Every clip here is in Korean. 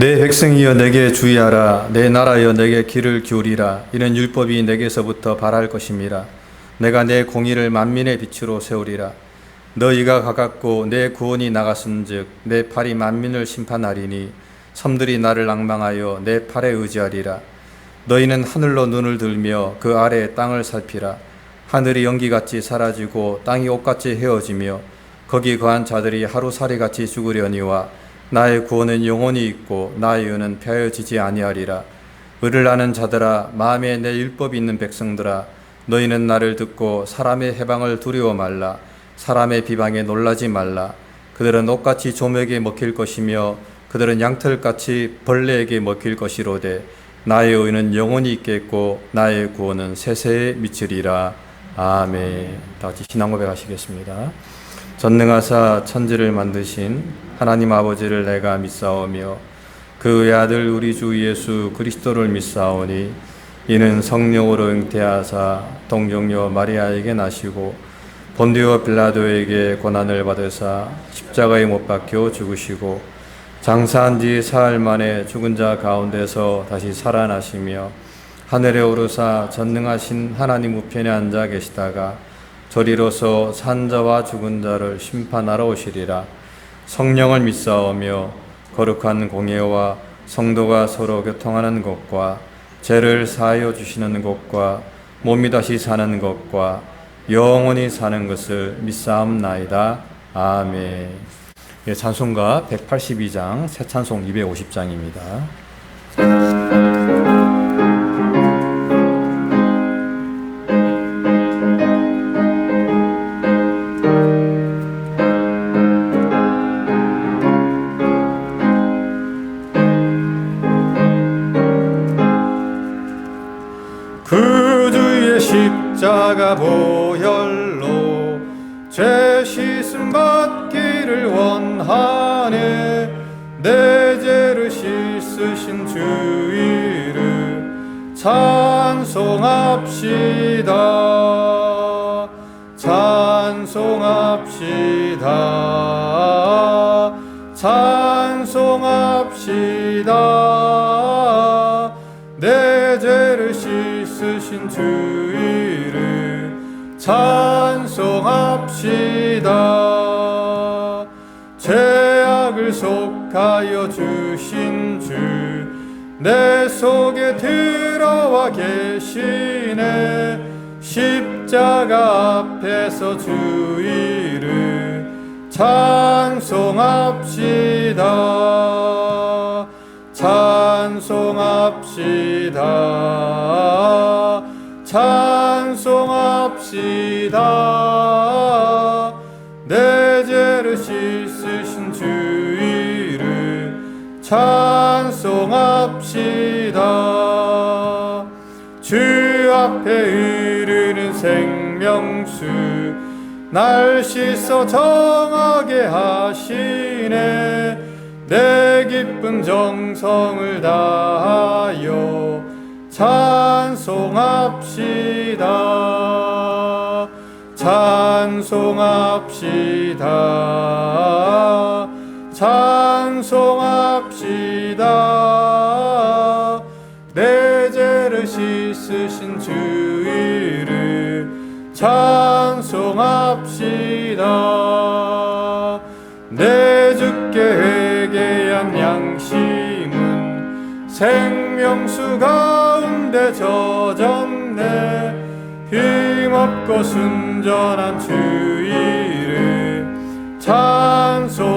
내 백성이여 내게 주의하라. 내 나라여 내게 귀를 기울이라. 이는 율법이 내게서부터 발할 것임이라. 내가 내 공의를 만민의 빛으로 세우리라. 너희가 가깝고 내 구원이 나갔은즉 내 팔이 만민을 심판하리니 섬들이 나를 앙망하여 내 팔에 의지하리라. 너희는 하늘로 눈을 들며 그 아래 땅을 살피라. 하늘이 연기같이 사라지고 땅이 옷같이 헤어지며 거기 거한 자들이 하루살이같이 죽으려니와 나의 구원은 영원히 있고 나의 의는 폐하여지지 아니하리라. 의를 아는 자들아, 마음에 내 율법이 있는 백성들아, 너희는 나를 듣고 사람의 해방을 두려워 말라. 사람의 비방에 놀라지 말라. 그들은 옷같이 조맥에 먹힐 것이며 그들은 양털같이 벌레에게 먹힐 것이로되 나의 의는 영원히 있겠고 나의 구원은 세세에 미치리라. 아멘. 다 같이 신앙 고백하시겠습니다. 전능하사 천지를 만드신 하나님 아버지를 내가 믿사오며 그 외아들 우리 주 예수 그리스도를 믿사오니 이는 성령으로 잉태하사 동정녀 마리아에게 나시고 본디오 빌라도에게 고난을 받으사 십자가에 못 박혀 죽으시고 장사한 지 사흘 만에 죽은 자 가운데서 다시 살아나시며 하늘에 오르사 전능하신 하나님 우편에 앉아 계시다가 저리로서 산 자와 죽은 자를 심판하러 오시리라. 성령을 믿사오며 거룩한 공예와 성도가 서로 교통하는 것과 죄를 사하여 주시는 것과 몸이 다시 사는 것과 영원히 사는 것을 믿사옵나이다. 아멘. 예, 찬송가 182장, 새 찬송 250장입니다. 그 주의 십자가 보혈로 죄 씻음 받기를 원하네. 내 죄를 씻으신 주 이름 찬송합시다. 찬송합시다. 찬송합시다. 내 죄를 씻으신 주 이름 찬송합시다. 죄악을 속하여 주신 주 내 속에 들어와 계시네. 십자가 앞에서 주 이름 찬송합시다. 찬송합시다. 찬송합시다. 내 죄를 씻으신 주 이름 찬송합시다. 주 앞에 이르는 생명수 날 씻어 정하게 하시네. 내 기쁜 정성을 다하여 찬송합시다. 찬송합시다. 찬송합시다. 내 죄를 씻으신 주 이름 찬송합시다. 내 주께 회개한 양심은 생명수 가운데 젖었네. 힘없고 순전한 주 이름 찬송합시다.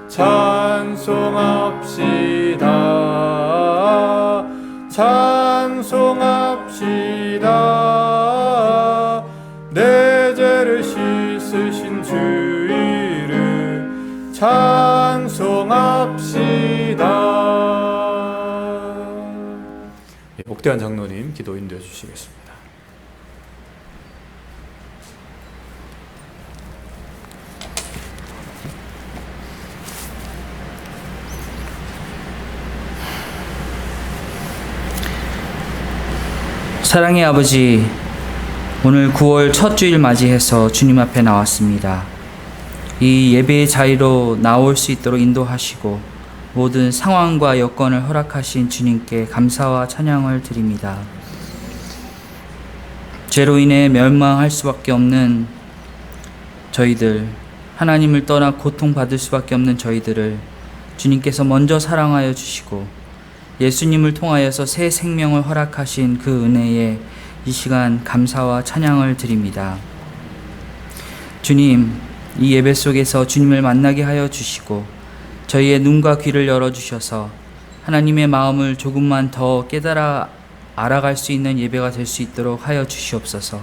찬송합시다. 찬송합시다. 내 죄를 씻으신 주 이름 찬송합시다. 옥대한 장로님 기도 인도해 주시겠습니다. 사랑의 아버지, 오늘 9월 첫 주일 맞이해서 주님 앞에 나왔습니다. 이 예배의 자리로 나올 수 있도록 인도하시고 모든 상황과 여건을 허락하신 주님께 감사와 찬양을 드립니다. 죄로 인해 멸망할 수밖에 없는 저희들, 하나님을 떠나 고통받을 수밖에 없는 저희들을 주님께서 먼저 사랑하여 주시고 예수님을 통하여서 새 생명을 허락하신 그 은혜에 이 시간 감사와 찬양을 드립니다. 주님, 이 예배 속에서 주님을 만나게 하여 주시고 저희의 눈과 귀를 열어주셔서 하나님의 마음을 조금만 더 깨달아 알아갈 수 있는 예배가 될 수 있도록 하여 주시옵소서.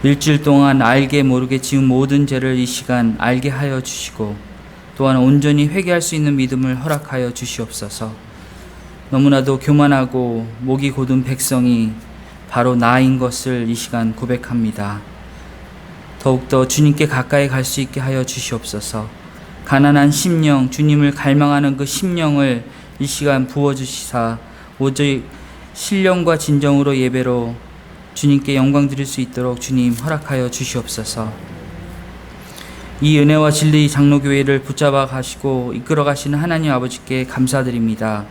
일주일 동안 알게 모르게 지은 모든 죄를 이 시간 알게 하여 주시고 또한 온전히 회개할 수 있는 믿음을 허락하여 주시옵소서. 너무나도 교만하고 목이 곧은 백성이 바로 나인 것을 이 시간 고백합니다. 더욱더 주님께 가까이 갈 수 있게 하여 주시옵소서. 가난한 심령, 주님을 갈망하는 그 심령을 이 시간 부어주시사 오직 신령과 진정으로 예배로 주님께 영광 드릴 수 있도록 주님 허락하여 주시옵소서. 이 은혜와 진리 장로교회를 붙잡아 가시고 이끌어 가시는 하나님 아버지께 감사드립니다.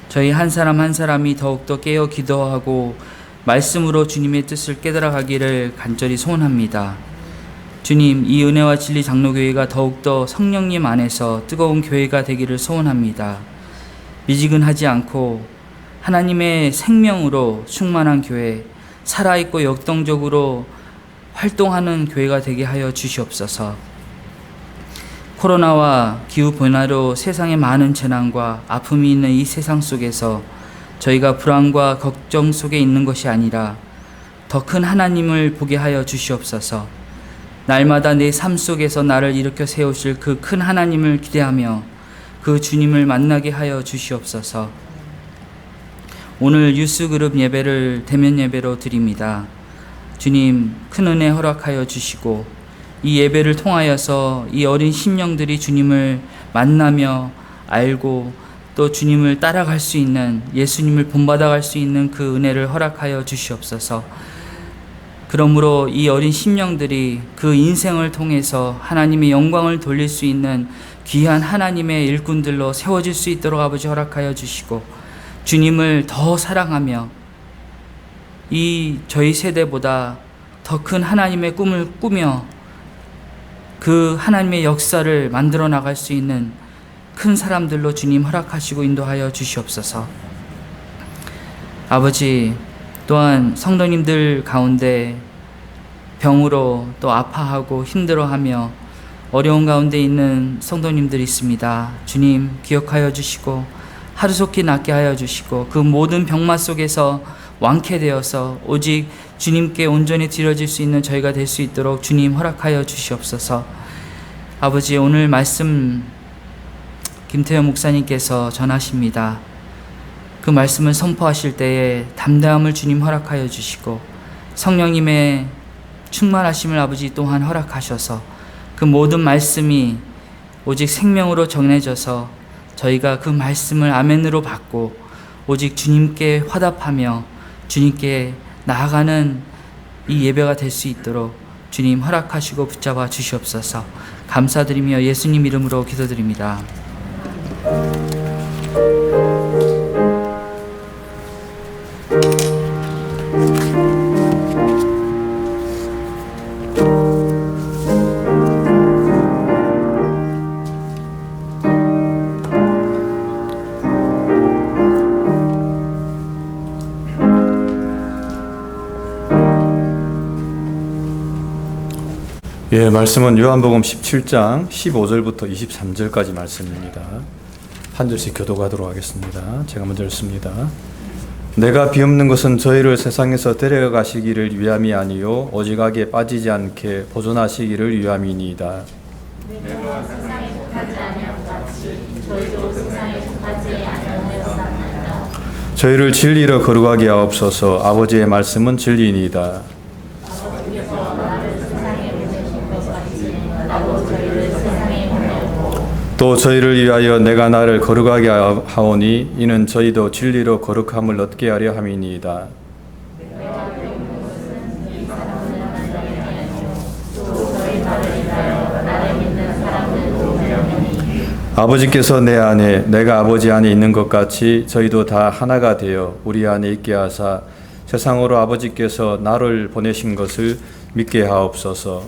저희 한 사람 한 사람이 더욱더 깨어 기도하고 말씀으로 주님의 뜻을 깨달아 가기를 간절히 소원합니다. 주님, 이 은혜와 진리 장로교회가 더욱더 성령님 안에서 뜨거운 교회가 되기를 소원합니다. 미지근하지 않고 하나님의 생명으로 충만한 교회, 살아있고 역동적으로 활동하는 교회가 되게 하여 주시옵소서. 코로나와 기후변화로 세상에 많은 재난과 아픔이 있는 이 세상 속에서 저희가 불안과 걱정 속에 있는 것이 아니라 더 큰 하나님을 보게 하여 주시옵소서. 날마다 내 삶 속에서 나를 일으켜 세우실 그 큰 하나님을 기대하며 그 주님을 만나게 하여 주시옵소서. 오늘 유스그룹 예배를 대면 예배로 드립니다. 주님, 큰 은혜 허락하여 주시고 이 예배를 통하여서 이 어린 심령들이 주님을 만나며 알고 또 주님을 따라갈 수 있는, 예수님을 본받아갈 수 있는 그 은혜를 허락하여 주시옵소서. 그러므로 이 어린 심령들이 그 인생을 통해서 하나님의 영광을 돌릴 수 있는 귀한 하나님의 일꾼들로 세워질 수 있도록 아버지 허락하여 주시고 주님을 더 사랑하며 이 저희 세대보다 더 큰 하나님의 꿈을 꾸며 그 하나님의 역사를 만들어 나갈 수 있는 큰 사람들로 주님 허락하시고 인도하여 주시옵소서. 아버지, 또한 성도님들 가운데 병으로 또 아파하고 힘들어하며 어려운 가운데 있는 성도님들이 있습니다. 주님, 기억하여 주시고 하루속히 낫게 하여 주시고 그 모든 병마 속에서 완쾌되어서 오직 주님께 온전히 드려질 수 있는 저희가 될 수 있도록 주님 허락하여 주시옵소서. 아버지, 오늘 말씀 김태현 목사님께서 전하십니다. 그 말씀을 선포하실 때에 담대함을 주님 허락하여 주시고 성령님의 충만하심을 아버지 또한 허락하셔서 그 모든 말씀이 오직 생명으로 정해져서 저희가 그 말씀을 아멘으로 받고 오직 주님께 화답하며 주님께 나아가는 이 예배가 될 수 있도록 주님 허락하시고 붙잡아 주시옵소서. 감사드리며 예수님 이름으로 기도드립니다. 예, 말씀은 요한복음 17장 15절부터 23절까지 말씀입니다. 한 절씩 교독하도록 하겠습니다. 제가 먼저 읽습니다. 내가 비옵는 것은 저희를 세상에서 데려가시기를 위함이 아니요 오직 악에 빠지지 않게 보존하시기를 위함이니이다. 내가 세상에 속하지 아니함 같이 저희도 세상에 속하지 아니하였사옵나이다. 저희를 진리로 거룩하게 하옵소서. 아버지의 말씀은 진리이니이다. 아버지께서 나를 세상에 보내신 것 같이 나도 저희를 세상에 보내고 또 저희를 위하여 내가 나를 거룩하게 하오니 이는 저희도 진리로 거룩함을 얻게 하려 함이니이다. 내가 배운 것은 이 사람을 만나게 하여 또 아버지께서 내 안에 내가 아버지 안에 있는 것 같이 저희도 다 하나가 되어 우리 안에 있게 하사 세상으로 아버지께서 나를 보내신 것을 믿게 하옵소서.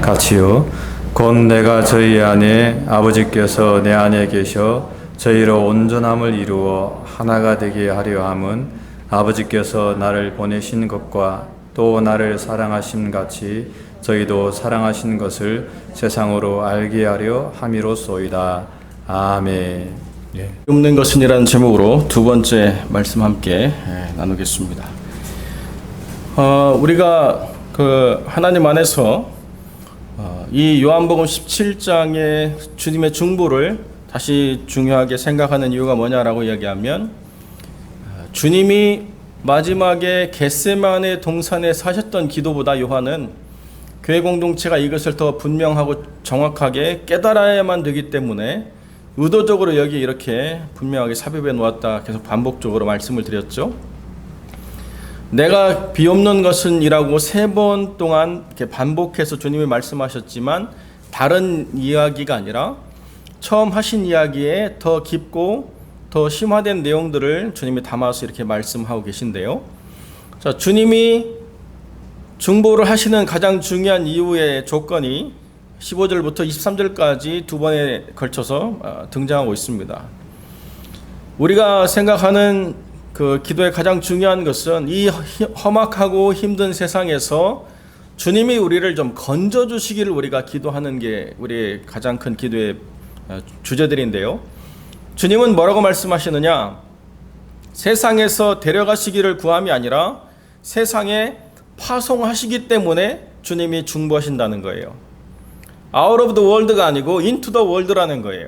같이요. 곧 내가 저희 안에 아버지께서 내 안에 계셔 저희로 온전함을 이루어 하나가 되게 하려 함은 아버지께서 나를 보내신 것과 또 나를 사랑하심 같이 저희도 사랑하신 것을 세상으로 알게 하려 함이로소이다. 아멘. 없는 것은이라는 제목으로 두 번째 말씀 함께 나누겠습니다. 우리가 그 하나님 안에서 이 요한복음 17장의 주님의 중보를 다시 중요하게 생각하는 이유가 뭐냐라고 이야기하면 주님이 마지막에 겟세마네 동산에 사셨던 기도보다 요한은 교회 공동체가 이것을 더 분명하고 정확하게 깨달아야만 되기 때문에 의도적으로 여기 이렇게 분명하게 삽입해 놓았다 계속 반복적으로 말씀을 드렸죠. 내가 비옵는 것은 이라고 3번 동안 이렇게 반복해서 주님이 말씀하셨지만 다른 이야기가 아니라 처음 하신 이야기에 더 깊고 더 심화된 내용들을 주님이 담아서 이렇게 말씀하고 계신데요. 자, 주님이 중보를 하시는 가장 중요한 이유의 조건이 15절부터 23절까지 두 번에 걸쳐서 등장하고 있습니다. 우리가 생각하는 그 기도의 가장 중요한 것은 이 험악하고 힘든 세상에서 주님이 우리를 좀 건져 주시기를 우리가 기도하는 게 우리의 가장 큰 기도의 주제들인데요. 주님은 뭐라고 말씀하시느냐? 세상에서 데려가시기를 구함이 아니라 세상에 파송하시기 때문에 주님이 중보하신다는 거예요. Out of the world가 아니고 into the world라는 거예요.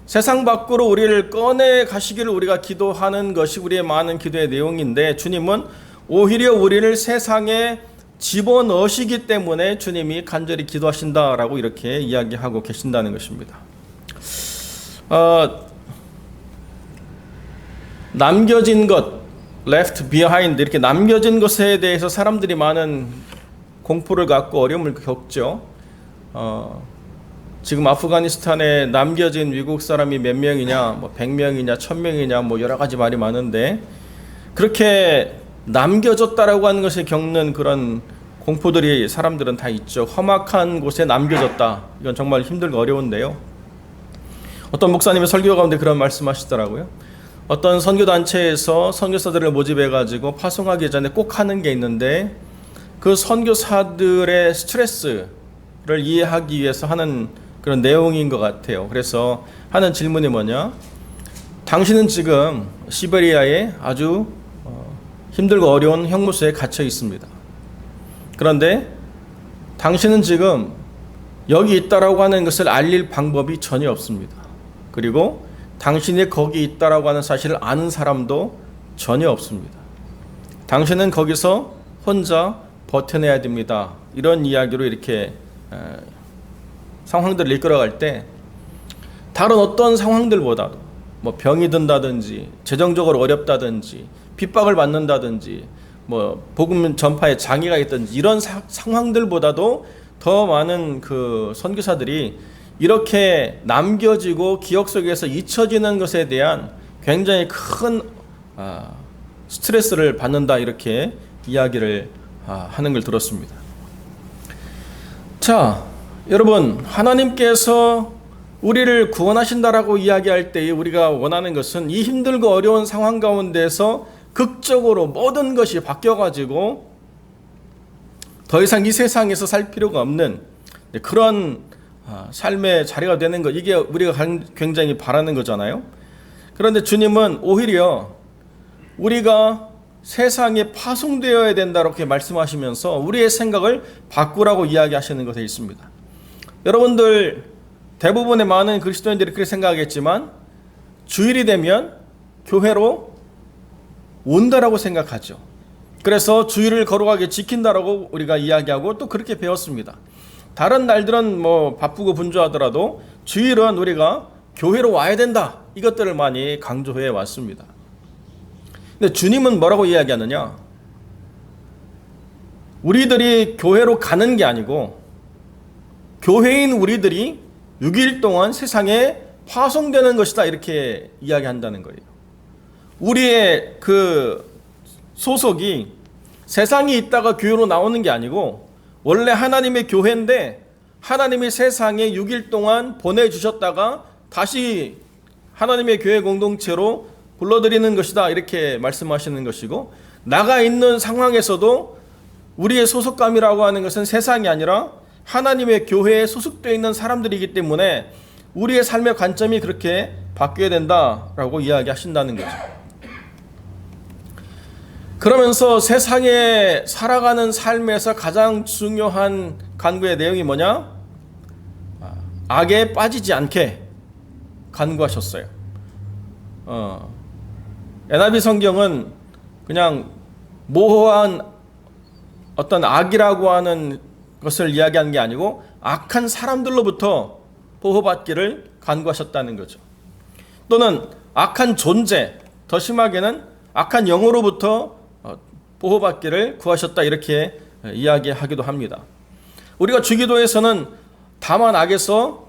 세상 밖으로 우리를 꺼내 가시기를 우리가 기도하는 것이 우리의 많은 기도의 내용인데 주님은 오히려 우리를 세상에 집어넣으시기 때문에 주님이 간절히 기도하신다라고 이렇게 이야기하고 계신다는 것입니다. 남겨진 것, left behind 이렇게 남겨진 것에 대해서 사람들이 많은 공포를 갖고 어려움을 겪죠. 지금 아프가니스탄에 남겨진 미국 사람이 몇 명이냐, 뭐 100명이냐, 1000명이냐, 뭐 여러 가지 말이 많은데 그렇게 남겨졌다라고 하는 것에 겪는 그런 공포들이 사람들은 다 있죠. 험악한 곳에 남겨졌다. 이건 정말 힘들고 어려운데요. 어떤 목사님이 설교 가운데 그런 말씀하시더라고요. 어떤 선교단체에서 선교사들을 모집해가지고 파송하기 전에 꼭 하는 게 있는데 그 선교사들의 스트레스를 이해하기 위해서 하는 그런 내용인 것 같아요. 그래서 하는 질문이 뭐냐? 당신은 지금 시베리아에 아주 힘들고 어려운 형무소에 갇혀 있습니다. 그런데 당신은 지금 여기 있다라고 하는 것을 알릴 방법이 전혀 없습니다. 그리고 당신이 거기 있다라고 하는 사실을 아는 사람도 전혀 없습니다. 당신은 거기서 혼자 버텨내야 됩니다. 이런 이야기로 이렇게 상황들을 이끌어갈 때 다른 어떤 상황들보다도 뭐 병이 든다든지 재정적으로 어렵다든지 핍박을 받는다든지 뭐 복음 전파에 장애가 있든지 이런 상황들보다도 더 많은 그 선교사들이 이렇게 남겨지고 기억 속에서 잊혀지는 것에 대한 굉장히 큰 스트레스를 받는다 이렇게 이야기를 하는 걸 들었습니다. 자, 여러분, 하나님께서 우리를 구원하신다라고 이야기할 때 우리가 원하는 것은 이 힘들고 어려운 상황 가운데서 극적으로 모든 것이 바뀌어가지고 더 이상 이 세상에서 살 필요가 없는 그런 삶의 자리가 되는 것, 이게 우리가 굉장히 바라는 거잖아요. 그런데 주님은 오히려 우리가 세상에 파송되어야 된다고 이렇게 말씀하시면서 우리의 생각을 바꾸라고 이야기하시는 것에 있습니다. 여러분들 대부분의 많은 그리스도인들이 그렇게 생각하겠지만 주일이 되면 교회로 온다라고 생각하죠. 그래서 주일을 거룩하게 지킨다라고 우리가 이야기하고 또 그렇게 배웠습니다. 다른 날들은 뭐 바쁘고 분주하더라도 주일은 우리가 교회로 와야 된다. 이것들을 많이 강조해 왔습니다. 근데 주님은 뭐라고 이야기하느냐? 우리들이 교회로 가는 게 아니고 교회인 우리들이 6일 동안 세상에 파송되는 것이다, 이렇게 이야기한다는 거예요. 우리의 그 소속이 세상에 있다가 교회로 나오는 게 아니고 원래 하나님의 교회인데 하나님이 세상에 6일 동안 보내주셨다가 다시 하나님의 교회 공동체로 불러들이는 것이다, 이렇게 말씀하시는 것이고, 나가 있는 상황에서도 우리의 소속감이라고 하는 것은 세상이 아니라 하나님의 교회에 소속되어 있는 사람들이기 때문에 우리의 삶의 관점이 그렇게 바뀌어야 된다라고 이야기하신다는 거죠. 그러면서 세상에 살아가는 삶에서 가장 중요한 간구의 내용이 뭐냐? 악에 빠지지 않게 간구하셨어요. NIV 성경은 그냥 모호한 어떤 악이라고 하는 것을 이야기하는 게 아니고 악한 사람들로부터 보호받기를 간구하셨다는 거죠. 또는 악한 존재, 더 심하게는 악한 영으로부터 보호받기를 구하셨다, 이렇게 이야기하기도 합니다. 우리가 주기도에서는 다만 악에서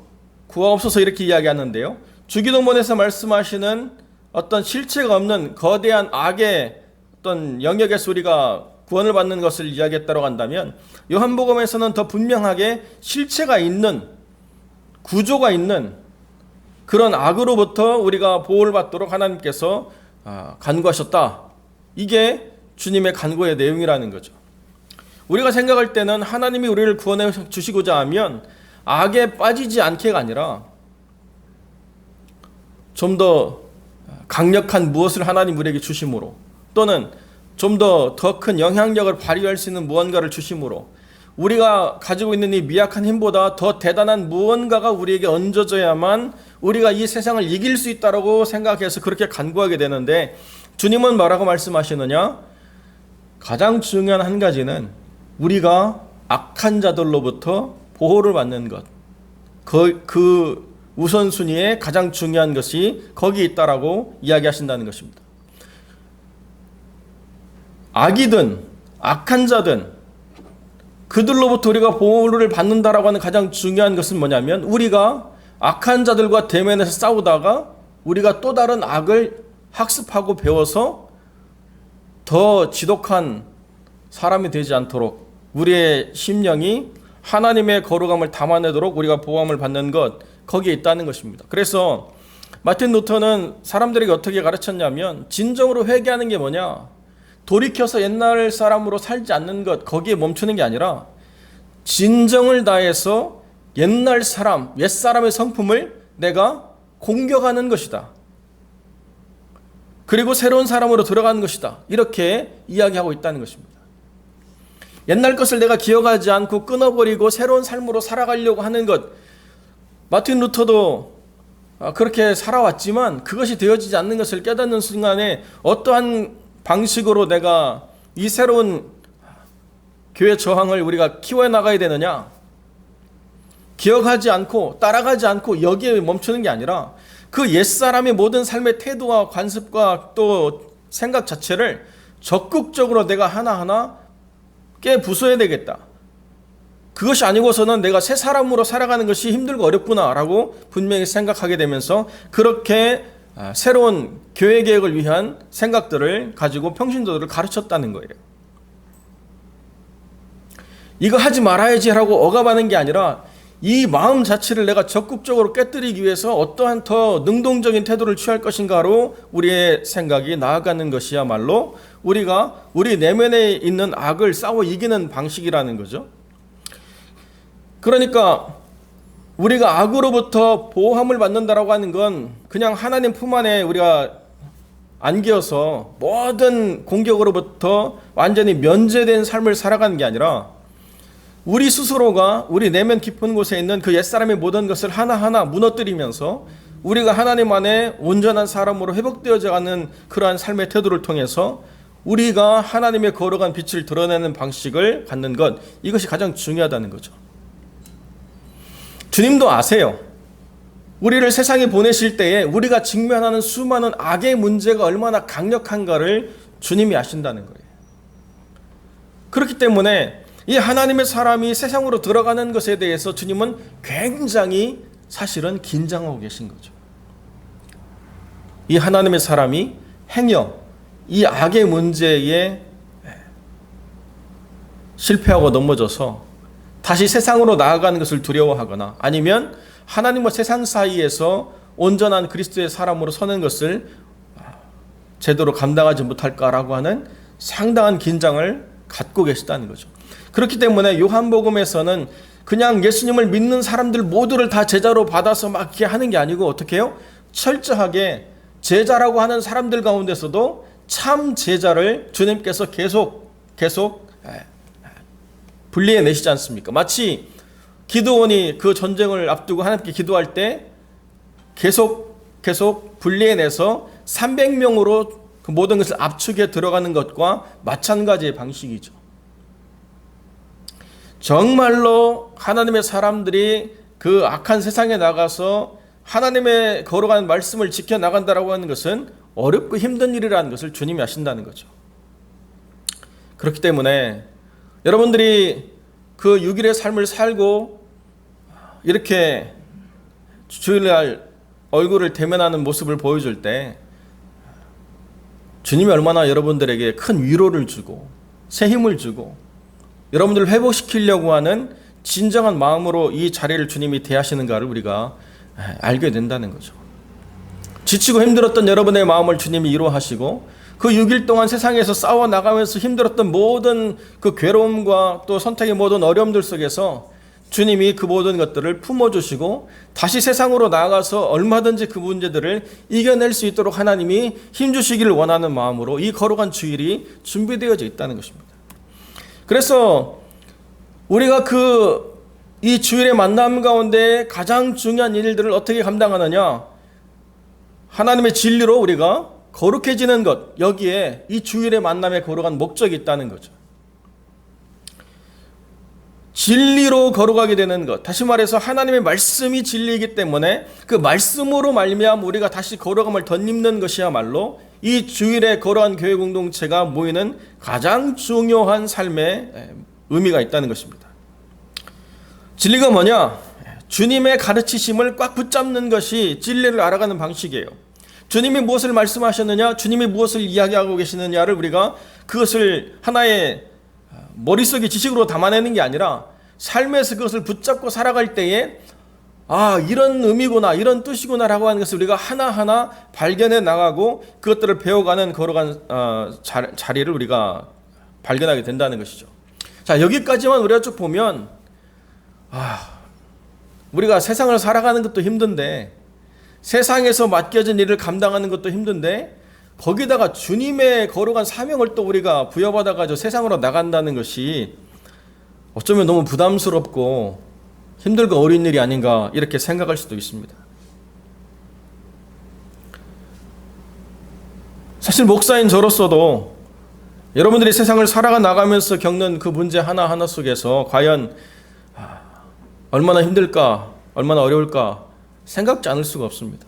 구하옵소서 이렇게 이야기하는데요, 주기도문에서 말씀하시는 어떤 실체가 없는 거대한 악의 어떤 영역에서 우리가 구원을 받는 것을 이야기했다고 한다면, 요한복음에서는 더 분명하게 실체가 있는, 구조가 있는 그런 악으로부터 우리가 보호를 받도록 하나님께서 간구하셨다. 이게 주님의 간구의 내용이라는 거죠. 우리가 생각할 때는 하나님이 우리를 구원해 주시고자 하면 악에 빠지지 않게가 아니라 좀 더 강력한 무엇을 하나님 우리에게 주심으로, 또는 좀 더 큰 영향력을 발휘할 수 있는 무언가를 주심으로, 우리가 가지고 있는 이 미약한 힘보다 더 대단한 무언가가 우리에게 얹어져야만 우리가 이 세상을 이길 수 있다고 생각해서 그렇게 간구하게 되는데, 주님은 뭐라고 말씀하시느냐? 가장 중요한 한 가지는 우리가 악한 자들로부터 보호를 받는 것, 그 우선순위에 가장 중요한 것이 거기 있다라고 이야기하신다는 것입니다. 악이든 악한 자든 그들로부터 우리가 보호를 받는다라고 하는 가장 중요한 것은 뭐냐면, 우리가 악한 자들과 대면해서 싸우다가 우리가 또 다른 악을 학습하고 배워서 더 지독한 사람이 되지 않도록 우리의 심령이 하나님의 거룩함을 담아내도록 우리가 보호함을 받는 것, 거기에 있다는 것입니다. 그래서 마틴 루터는 사람들에게 어떻게 가르쳤냐면, 진정으로 회개하는 게 뭐냐? 돌이켜서 옛날 사람으로 살지 않는 것, 거기에 멈추는 게 아니라 진정을 다해서 옛날 사람, 옛사람의 성품을 내가 공격하는 것이다. 그리고 새로운 사람으로 들어가는 것이다. 이렇게 이야기하고 있다는 것입니다. 옛날 것을 내가 기억하지 않고 끊어버리고 새로운 삶으로 살아가려고 하는 것, 마틴 루터도 그렇게 살아왔지만 그것이 되어지지 않는 것을 깨닫는 순간에 어떠한 방식으로 내가 이 새로운 교회 저항을 우리가 키워나가야 되느냐? 기억하지 않고 따라가지 않고 여기에 멈추는 게 아니라 그 옛사람의 모든 삶의 태도와 관습과 또 생각 자체를 적극적으로 내가 하나하나 깨부숴야 되겠다. 그것이 아니고서는 내가 새 사람으로 살아가는 것이 힘들고 어렵구나라고 분명히 생각하게 되면서 그렇게 새로운 교회 개혁을 위한 생각들을 가지고 평신도들을 가르쳤다는 거예요. 이거 하지 말아야지 라고 억압하는 게 아니라 이 마음 자체를 내가 적극적으로 깨뜨리기 위해서 어떠한 더 능동적인 태도를 취할 것인가로 우리의 생각이 나아가는 것이야말로 우리가 우리 내면에 있는 악을 싸워 이기는 방식이라는 거죠. 그러니까 우리가 악으로부터 보호함을 받는다라고 하는 건 그냥 하나님 품 안에 우리가 안겨서 모든 공격으로부터 완전히 면제된 삶을 살아가는 게 아니라 우리 스스로가 우리 내면 깊은 곳에 있는 그 옛사람의 모든 것을 하나하나 무너뜨리면서 우리가 하나님 안에 온전한 사람으로 회복되어져 가는 그러한 삶의 태도를 통해서 우리가 하나님의 거룩한 빛을 드러내는 방식을 갖는 것, 이것이 가장 중요하다는 거죠. 주님도 아세요. 우리를 세상에 보내실 때에 우리가 직면하는 수많은 악의 문제가 얼마나 강력한가를 주님이 아신다는 거예요. 그렇기 때문에 이 하나님의 사람이 세상으로 들어가는 것에 대해서 주님은 굉장히 사실은 긴장하고 계신 거죠. 이 하나님의 사람이 행여 이 악의 문제에 실패하고 넘어져서 다시 세상으로 나아가는 것을 두려워하거나 아니면 하나님과 세상 사이에서 온전한 그리스도의 사람으로 서는 것을 제대로 감당하지 못할까라고 하는 상당한 긴장을 갖고 계시다는 거죠. 그렇기 때문에 요한복음에서는 그냥 예수님을 믿는 사람들 모두를 다 제자로 받아서 막 이렇게 하는 게 아니고 어떻게 해요? 철저하게 제자라고 하는 사람들 가운데서도 참 제자를 주님께서 계속 분리해 내시지 않습니까? 마치 기드온이 그 전쟁을 앞두고 하나님께 기도할 때 계속 분리해 내서 300명으로 그 모든 것을 압축해 들어가는 것과 마찬가지의 방식이죠. 정말로 하나님의 사람들이 그 악한 세상에 나가서 하나님의 거룩한 말씀을 지켜나간다라고 하는 것은 어렵고 힘든 일이라는 것을 주님이 아신다는 거죠. 그렇기 때문에 여러분들이 그 6일의 삶을 살고 이렇게 주일날 얼굴을 대면하는 모습을 보여줄 때 주님이 얼마나 여러분들에게 큰 위로를 주고 새 힘을 주고 여러분들을 회복시키려고 하는 진정한 마음으로 이 자리를 주님이 대하시는가를 우리가 알게 된다는 거죠. 지치고 힘들었던 여러분의 마음을 주님이 위로하시고 그 6일 동안 세상에서 싸워 나가면서 힘들었던 모든 그 괴로움과 또 선택의 모든 어려움들 속에서 주님이 그 모든 것들을 품어주시고 다시 세상으로 나아가서 얼마든지 그 문제들을 이겨낼 수 있도록 하나님이 힘주시기를 원하는 마음으로 이 거룩한 주일이 준비되어져 있다는 것입니다. 그래서 우리가 이 주일의 만남 가운데 가장 중요한 일들을 어떻게 감당하느냐, 하나님의 진리로 우리가 거룩해지는 것, 여기에 이 주일의 만남의 거룩한 목적이 있다는 거죠. 진리로 거룩하게 되는 것, 다시 말해서 하나님의 말씀이 진리이기 때문에 그 말씀으로 말미암아 우리가 다시 거룩함을 덧입는 것이야말로 이 주일의 거룩한 교회 공동체가 모이는 가장 중요한 삶의 의미가 있다는 것입니다. 진리가 뭐냐? 주님의 가르치심을 꽉 붙잡는 것이 진리를 알아가는 방식이에요. 주님이 무엇을 말씀하셨느냐, 주님이 무엇을 이야기하고 계시느냐를 우리가 그것을 하나의 머릿속에 지식으로 담아내는 게 아니라 삶에서 그것을 붙잡고 살아갈 때에 이런 의미구나, 이런 뜻이구나라고 하는 것을 우리가 하나하나 발견해 나가고 그것들을 배워가는 거룩한 자리를 우리가 발견하게 된다는 것이죠. 자, 여기까지만 우리가 쭉 보면 우리가 세상을 살아가는 것도 힘든데, 세상에서 맡겨진 일을 감당하는 것도 힘든데, 거기다가 주님의 거룩한 사명을 또 우리가 부여받아가지고 세상으로 나간다는 것이 어쩌면 너무 부담스럽고 힘들고 어려운 일이 아닌가 이렇게 생각할 수도 있습니다. 사실 목사인 저로서도 여러분들이 세상을 살아가 나가면서 겪는 그 문제 하나하나 속에서 과연 얼마나 힘들까, 얼마나 어려울까 생각지 않을 수가 없습니다.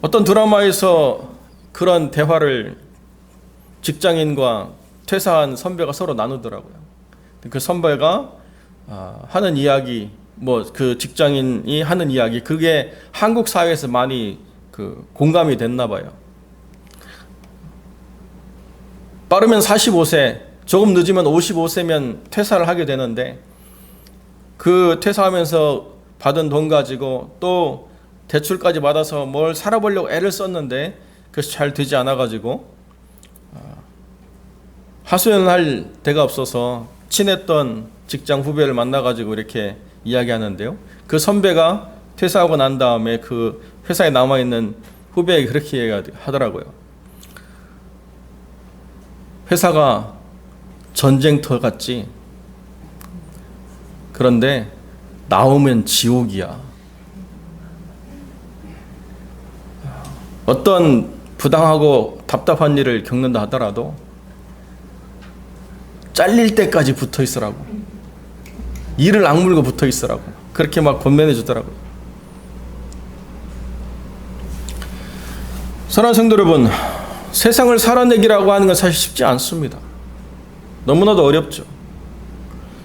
어떤 드라마에서 그런 대화를 직장인과 퇴사한 선배가 서로 나누더라고요. 그 선배가 하는 이야기, 그 직장인이 하는 이야기, 그게 한국 사회에서 많이 공감이 됐나 봐요. 빠르면 45세, 조금 늦으면 55세면 퇴사를 하게 되는데, 그 퇴사하면서 받은 돈 가지고 또 대출까지 받아서 뭘 살아보려고 애를 썼는데 그것이 잘 되지 않아가지고 하소연할 데가 없어서 친했던 직장 후배를 만나가지고 이렇게 이야기하는데요. 그 선배가 퇴사하고 난 다음에 그 회사에 남아있는 후배에게 그렇게 얘기하더라고요. 회사가 전쟁터 같지? 그런데 나오면 지옥이야. 어떤 부당하고 답답한 일을 겪는다 하더라도 잘릴 때까지 붙어 있으라고, 이를 악물고 붙어 있으라고 그렇게 막 권면해 주더라고요. 사랑하는 성도 여러분, 세상을 살아내기라고 하는 건 사실 쉽지 않습니다. 너무나도 어렵죠.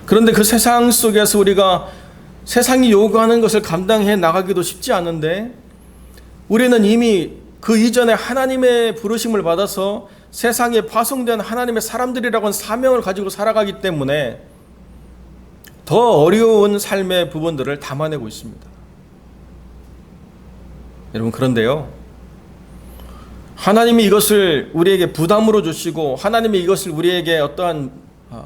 그런데 그 세상 속에서 우리가 세상이 요구하는 것을 감당해 나가기도 쉽지 않은데, 우리는 이미 그 이전에 하나님의 부르심을 받아서 세상에 파송된 하나님의 사람들이라고 하는 사명을 가지고 살아가기 때문에 더 어려운 삶의 부분들을 담아내고 있습니다. 여러분, 그런데요, 하나님이 이것을 우리에게 부담으로 주시고 하나님이 이것을 우리에게 어떠한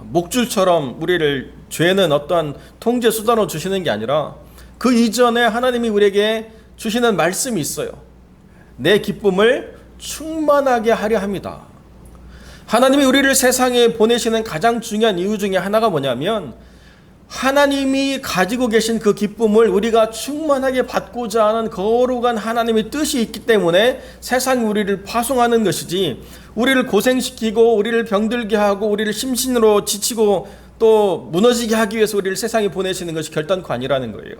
목줄처럼 우리를 죄는 어떠한 통제 수단으로 주시는 게 아니라, 그 이전에 하나님이 우리에게 주시는 말씀이 있어요. 내 기쁨을 충만하게 하려 합니다. 하나님이 우리를 세상에 보내시는 가장 중요한 이유 중에 하나가 뭐냐면, 하나님이 가지고 계신 그 기쁨을 우리가 충만하게 받고자 하는 거룩한 하나님의 뜻이 있기 때문에 세상이 우리를 파송하는 것이지, 우리를 고생시키고 우리를 병들게 하고 우리를 심신으로 지치고 또 무너지게 하기 위해서 우리를 세상에 보내시는 것이 결단코 아니라는 거예요.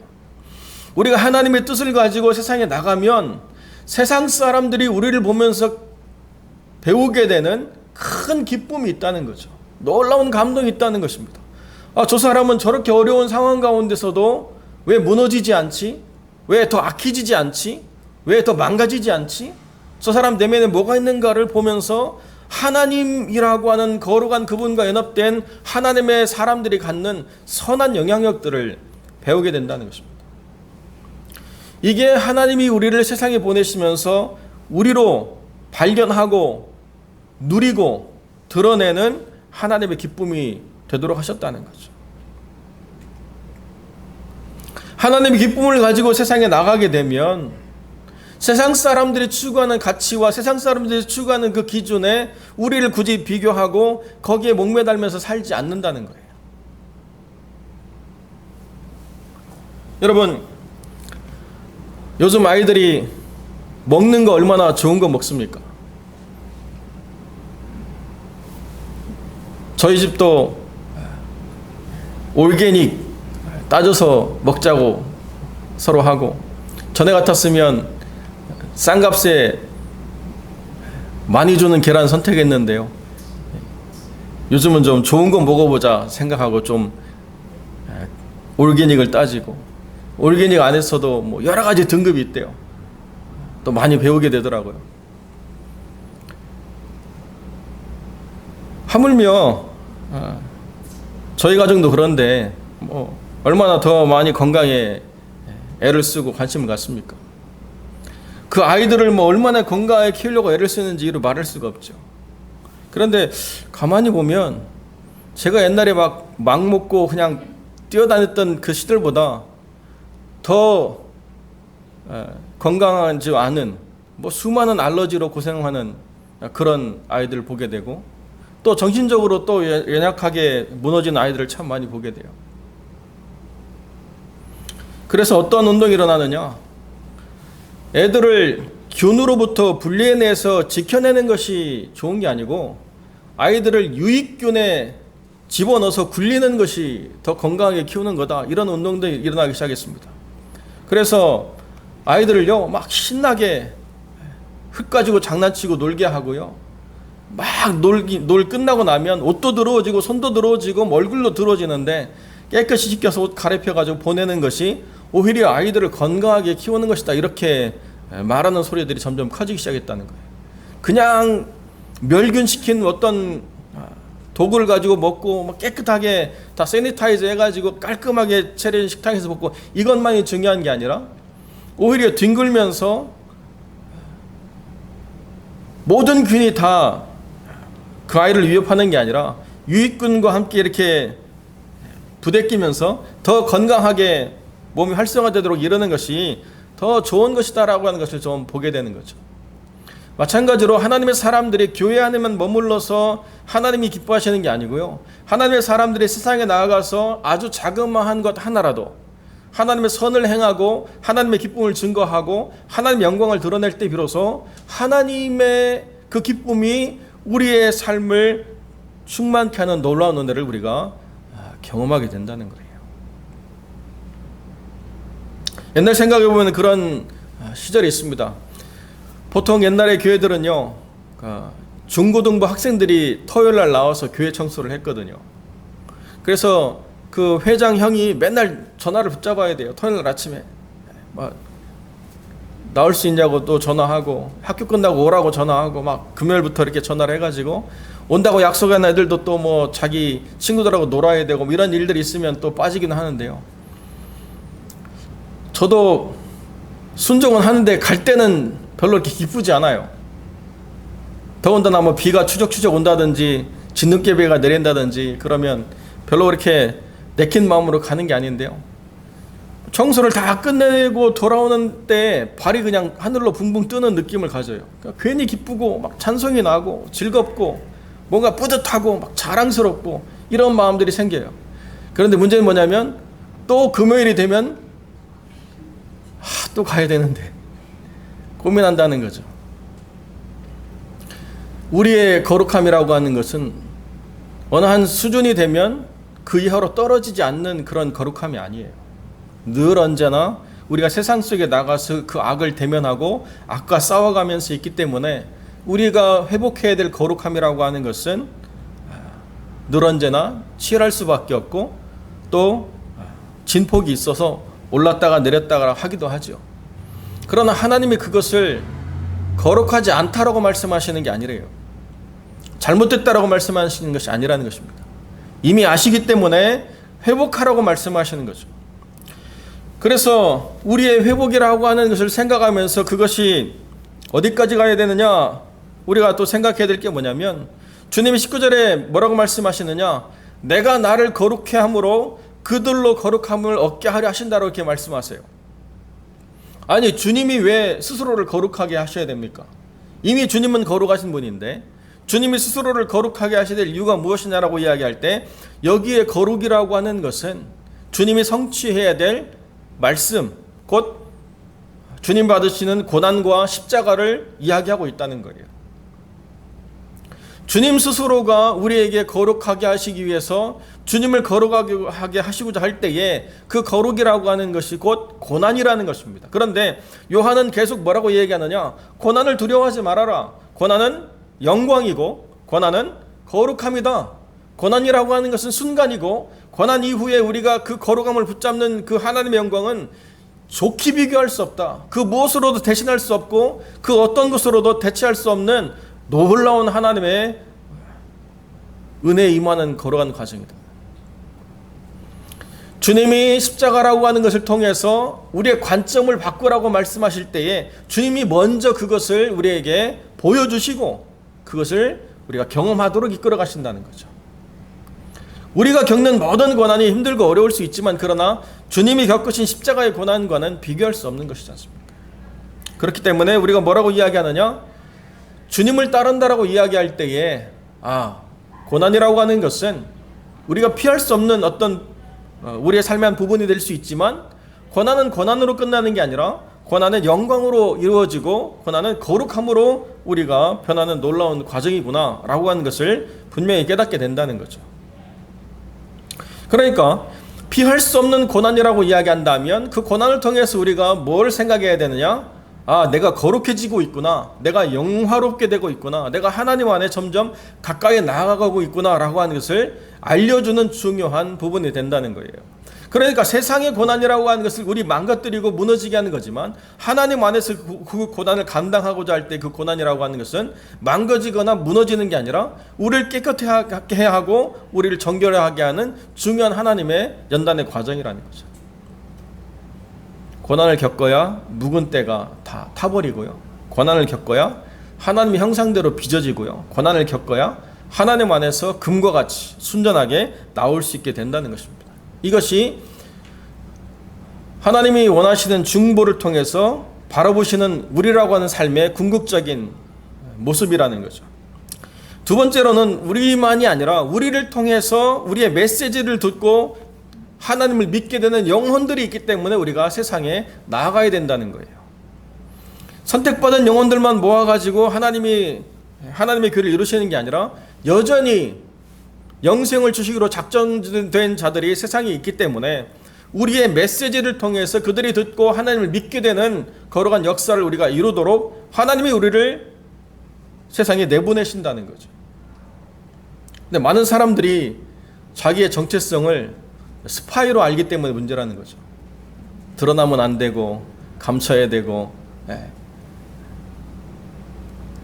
우리가 하나님의 뜻을 가지고 세상에 나가면 세상 사람들이 우리를 보면서 배우게 되는 큰 기쁨이 있다는 거죠. 놀라운 감동이 있다는 것입니다. 저 사람은 저렇게 어려운 상황 가운데서도 왜 무너지지 않지? 왜 더 악해지지 않지? 왜 더 망가지지 않지? 저 사람 내면에 뭐가 있는가를 보면서 하나님이라고 하는 거룩한 그분과 연합된 하나님의 사람들이 갖는 선한 영향력들을 배우게 된다는 것입니다. 이게 하나님이 우리를 세상에 보내시면서 우리로 발견하고 누리고 드러내는 하나님의 기쁨이 되도록 하셨다는 거죠. 하나님의 기쁨을 가지고 세상에 나가게 되면 세상 사람들이 추구하는 가치와 세상 사람들이 추구하는 그 기준에 우리를 굳이 비교하고 거기에 목매달면서 살지 않는다는 거예요. 여러분, 요즘 아이들이 먹는 거 얼마나 좋은 거 먹습니까? 저희 집도 올게닉 따져서 먹자고 서로 하고, 전에 같았으면 싼 값에 많이 주는 계란 선택했는데요, 요즘은 좀 좋은 거 먹어보자 생각하고 좀 올게닉을 따지고, 올게닉 안에서도 뭐 여러 가지 등급이 있대요. 또 많이 배우게 되더라고요. 하물며 저희 가정도 그런데 뭐 얼마나 더 많이 건강에 애를 쓰고 관심을 갖습니까? 그 아이들을 뭐 얼마나 건강하게 키우려고 애를 쓰는지 이루 말할 수가 없죠. 그런데 가만히 보면 제가 옛날에 막 먹고 그냥 뛰어다녔던 그 시절보다 더 건강하지 않은 뭐 수많은 알러지로 고생하는 그런 아이들을 보게 되고, 또 정신적으로 또 연약하게 무너진 아이들을 참 많이 보게 돼요. 그래서 어떤 운동이 일어나느냐, 애들을 균으로부터 분리해내서 지켜내는 것이 좋은 게 아니고 아이들을 유익균에 집어넣어서 굴리는 것이 더 건강하게 키우는 거다, 이런 운동들이 일어나기 시작했습니다. 그래서 아이들을요 막 신나게 흙 가지고 장난치고 놀게 하고요, 막 놀 끝나고 나면 옷도 더러워지고 손도 더러워지고 얼굴도 더러워지는데 깨끗이 씻겨서 옷 갈아입혀가지고 보내는 것이 오히려 아이들을 건강하게 키우는 것이다, 이렇게 말하는 소리들이 점점 커지기 시작했다는 거예요. 그냥 멸균시킨 어떤 도구를 가지고 먹고 막 깨끗하게 다 세니타이저 해가지고 깔끔하게 차린 식당에서 먹고 이것만이 중요한 게 아니라 오히려 뒹굴면서 모든 균이 다 그 아이를 위협하는 게 아니라 유익균과 함께 이렇게 부대끼면서 더 건강하게 몸이 활성화되도록 이러는 것이 더 좋은 것이다라고 하는 것을 좀 보게 되는 거죠. 마찬가지로 하나님의 사람들이 교회 안에만 머물러서 하나님이 기뻐하시는 게 아니고요, 하나님의 사람들이 세상에 나아가서 아주 자그마한 것 하나라도 하나님의 선을 행하고 하나님의 기쁨을 증거하고 하나님의 영광을 드러낼 때 비로소 하나님의 그 기쁨이 우리의 삶을 충만케 하는 놀라운 은혜를 우리가 경험하게 된다는 거예요. 옛날 생각해 보면 그런 시절이 있습니다. 보통 옛날의 교회들은요, 중고등부 학생들이 토요일 날 나와서 교회 청소를 했거든요. 그래서 그 회장 형이 맨날 전화를 붙잡아야 돼요. 토요일 날 아침에 막 나올 수 있냐고 또 전화하고, 학교 끝나고 오라고 전화하고, 막 금요일부터 이렇게 전화를 해가지고 온다고 약속한 애들도 또 뭐 자기 친구들하고 놀아야 되고 뭐 이런 일들이 있으면 또 빠지기는 하는데요. 저도 순종은 하는데 갈 때는 별로 이렇게 기쁘지 않아요. 더군다나 뭐 비가 추적추적 온다든지 진눈깨비가 내린다든지 그러면 별로 그렇게 내킨 마음으로 가는 게 아닌데요. 청소를 다 끝내고 돌아오는 때 발이 그냥 하늘로 붕붕 뜨는 느낌을 가져요. 그러니까 괜히 기쁘고 막 찬송이 나고 즐겁고 뭔가 뿌듯하고 막 자랑스럽고 이런 마음들이 생겨요. 그런데 문제는 뭐냐면 또 금요일이 되면 또 가야 되는데 고민한다는 거죠. 우리의 거룩함이라고 하는 것은 어느 한 수준이 되면 그 이하로 떨어지지 않는 그런 거룩함이 아니에요. 늘 언제나 우리가 세상 속에 나가서 그 악을 대면하고 악과 싸워가면서 있기 때문에 우리가 회복해야 될 거룩함이라고 하는 것은 늘 언제나 치열할 수밖에 없고 또 진폭이 있어서 올랐다가 내렸다가 하기도 하죠. 그러나 하나님이 그것을 거룩하지 않다라고 말씀하시는 게 아니래요. 잘못됐다라고 말씀하시는 것이 아니라는 것입니다. 이미 아시기 때문에 회복하라고 말씀하시는 거죠. 그래서 우리의 회복이라고 하는 것을 생각하면서 그것이 어디까지 가야 되느냐, 우리가 또 생각해야 될 게 뭐냐면 주님이 19절에 뭐라고 말씀하시느냐, 내가 나를 거룩해 함으로 그들로 거룩함을 얻게 하려 하신다고 이렇게 말씀하세요. 아니, 주님이 왜 스스로를 거룩하게 하셔야 됩니까? 이미 주님은 거룩하신 분인데 주님이 스스로를 거룩하게 하셔야 될 이유가 무엇이냐라고 이야기할 때 여기에 거룩이라고 하는 것은 주님이 성취해야 될 말씀, 곧 주님 받으시는 고난과 십자가를 이야기하고 있다는 거예요. 주님 스스로가 우리에게 거룩하게 하시기 위해서 주님을 거룩하게 하시고자 할 때에 그 거룩이라고 하는 것이 곧 고난이라는 것입니다. 그런데 요한은 계속 뭐라고 얘기하느냐, 고난을 두려워하지 말아라. 고난은 영광이고 고난은 거룩함이다. 고난이라고 하는 것은 순간이고 고난 이후에 우리가 그 거룩함을 붙잡는 그 하나님의 영광은 좋게 비교할 수 없다. 그 무엇으로도 대신할 수 없고 그 어떤 것으로도 대체할 수 없는 놀라운 하나님의 은혜에 임하는 거룩한 과정이다. 주님이 십자가라고 하는 것을 통해서 우리의 관점을 바꾸라고 말씀하실 때에 주님이 먼저 그것을 우리에게 보여주시고 그것을 우리가 경험하도록 이끌어 가신다는 거죠. 우리가 겪는 모든 고난이 힘들고 어려울 수 있지만 그러나 주님이 겪으신 십자가의 고난과는 비교할 수 없는 것이지 않습니까? 그렇기 때문에 우리가 뭐라고 이야기하느냐, 주님을 따른다라고 이야기할 때에 고난이라고 하는 것은 우리가 피할 수 없는 어떤 우리의 삶의 한 부분이 될 수 있지만 고난은 고난으로 끝나는 게 아니라 고난은 영광으로 이루어지고 고난은 거룩함으로 우리가 변하는 놀라운 과정이구나 라고 하는 것을 분명히 깨닫게 된다는 거죠. 그러니까 피할 수 없는 고난이라고 이야기한다면 그 고난을 통해서 우리가 뭘 생각해야 되느냐, 내가 거룩해지고 있구나, 내가 영화롭게 되고 있구나, 내가 하나님 안에 점점 가까이 나아가고 있구나 라고 하는 것을 알려주는 중요한 부분이 된다는 거예요. 그러니까 세상의 고난이라고 하는 것을 우리 망가뜨리고 무너지게 하는 거지만 하나님 안에서 그 고난을 감당하고자 할 때 그 고난이라고 하는 것은 망가지거나 무너지는 게 아니라 우리를 깨끗하게 하고 우리를 정결하게 하는 중요한 하나님의 연단의 과정이라는 거죠. 고난을 겪어야 묵은 때가 다 타버리고요. 고난을 겪어야 하나님의 형상대로 빚어지고요. 고난을 겪어야 하나님 안에서 금과 같이 순전하게 나올 수 있게 된다는 것입니다. 이것이 하나님이 원하시는 중보를 통해서 바라보시는 우리라고 하는 삶의 궁극적인 모습이라는 거죠. 두 번째로는 우리만이 아니라 우리를 통해서 우리의 메시지를 듣고 하나님을 믿게 되는 영혼들이 있기 때문에 우리가 세상에 나아가야 된다는 거예요. 선택받은 영혼들만 모아가지고 하나님의 교회를 이루시는 게 아니라 여전히 영생을 주시기로 작정된 자들이 세상에 있기 때문에 우리의 메시지를 통해서 그들이 듣고 하나님을 믿게 되는 거룩한 역사를 우리가 이루도록 하나님이 우리를 세상에 내보내신다는 거죠. 근데 많은 사람들이 자기의 정체성을 스파이로 알기 때문에 문제라는 거죠. 드러나면 안 되고 감춰야 되고.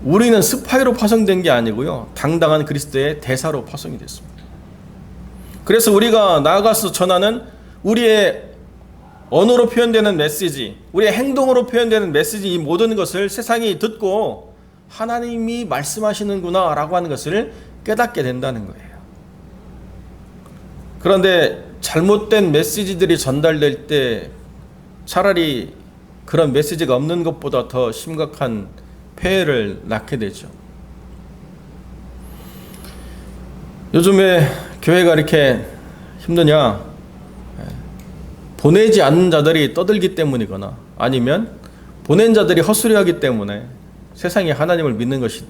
우리는 스파이로 파송된 게 아니고요, 당당한 그리스도의 대사로 파송이 됐습니다. 그래서 우리가 나아가서 전하는 우리의 언어로 표현되는 메시지, 우리의 행동으로 표현되는 메시지, 이 모든 것을 세상이 듣고 하나님이 말씀하시는구나 라고 하는 것을 깨닫게 된다는 거예요. 그런데 잘못된 메시지들이 전달될 때 차라리 그런 메시지가 없는 것보다 더 심각한 폐해를 낳게 되죠. 요즘에 교회가 이렇게 힘드냐? 보내지 않는 자들이 떠들기 때문이거나 아니면 보낸 자들이 헛소리하기 때문에 세상이 하나님을 믿는 것이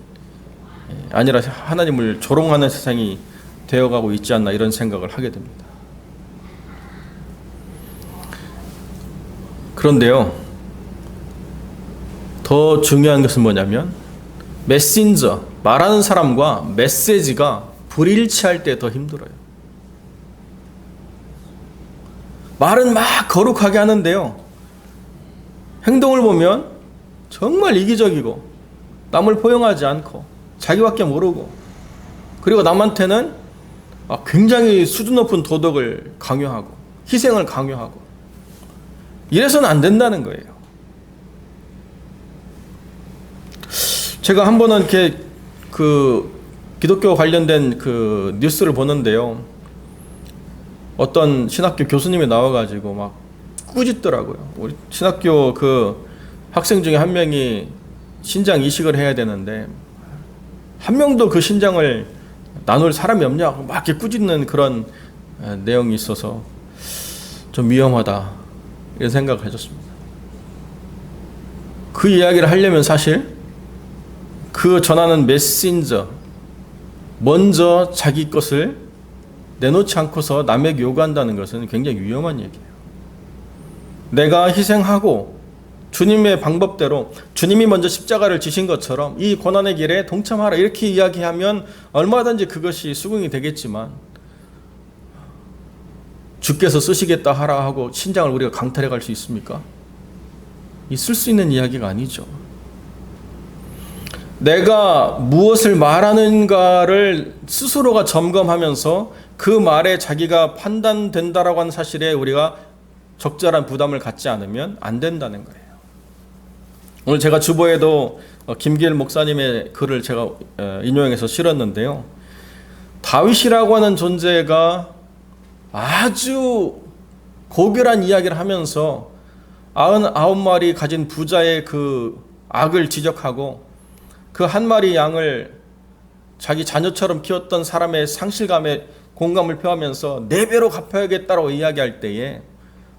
아니라 하나님을 조롱하는 세상이 되어가고 있지 않나, 이런 생각을 하게 됩니다. 그런데요, 더 중요한 것은 뭐냐면 메신저, 말하는 사람과 메시지가 불일치할 때 더 힘들어요. 말은 막 거룩하게 하는데요, 행동을 보면 정말 이기적이고 남을 포용하지 않고 자기밖에 모르고, 그리고 남한테는 굉장히 수준 높은 도덕을 강요하고 희생을 강요하고, 이래서는 안 된다는 거예요. 제가 한 번은 이렇게 기독교 관련된 뉴스를 보는데요, 어떤 신학교 교수님이 나와가지고 막 꾸짖더라고요. 우리 신학교 학생 중에 한 명이 신장 이식을 해야 되는데 한 명도 그 신장을 나눌 사람이 없냐고 막 이렇게 꾸짖는 그런 내용이 있어서 좀 위험하다, 이런 생각을 해줬습니다. 그 이야기를 하려면 사실 그 전하는 메신저, 먼저 자기 것을 내놓지 않고서 남에게 요구한다는 것은 굉장히 위험한 얘기예요. 내가 희생하고 주님의 방법대로, 주님이 먼저 십자가를 지신 것처럼 이 고난의 길에 동참하라, 이렇게 이야기하면 얼마든지 그것이 수긍이 되겠지만, 주께서 쓰시겠다 하라 하고 신장을 우리가 강탈해 갈 수 있습니까? 있을 수 있는 이야기가 아니죠. 내가 무엇을 말하는가를 스스로가 점검하면서 그 말에 자기가 판단된다라고 하는 사실에 우리가 적절한 부담을 갖지 않으면 안 된다는 거예요. 오늘 제가 주보에도 김길 목사님의 글을 제가 인용해서 실었는데요, 다윗이라고 하는 존재가 아주 고결한 이야기를 하면서 99마리 가진 부자의 그 악을 지적하고 그 한 마리 양을 자기 자녀처럼 키웠던 사람의 상실감에 공감을 표하면서 4배로 갚아야겠다고 이야기할 때에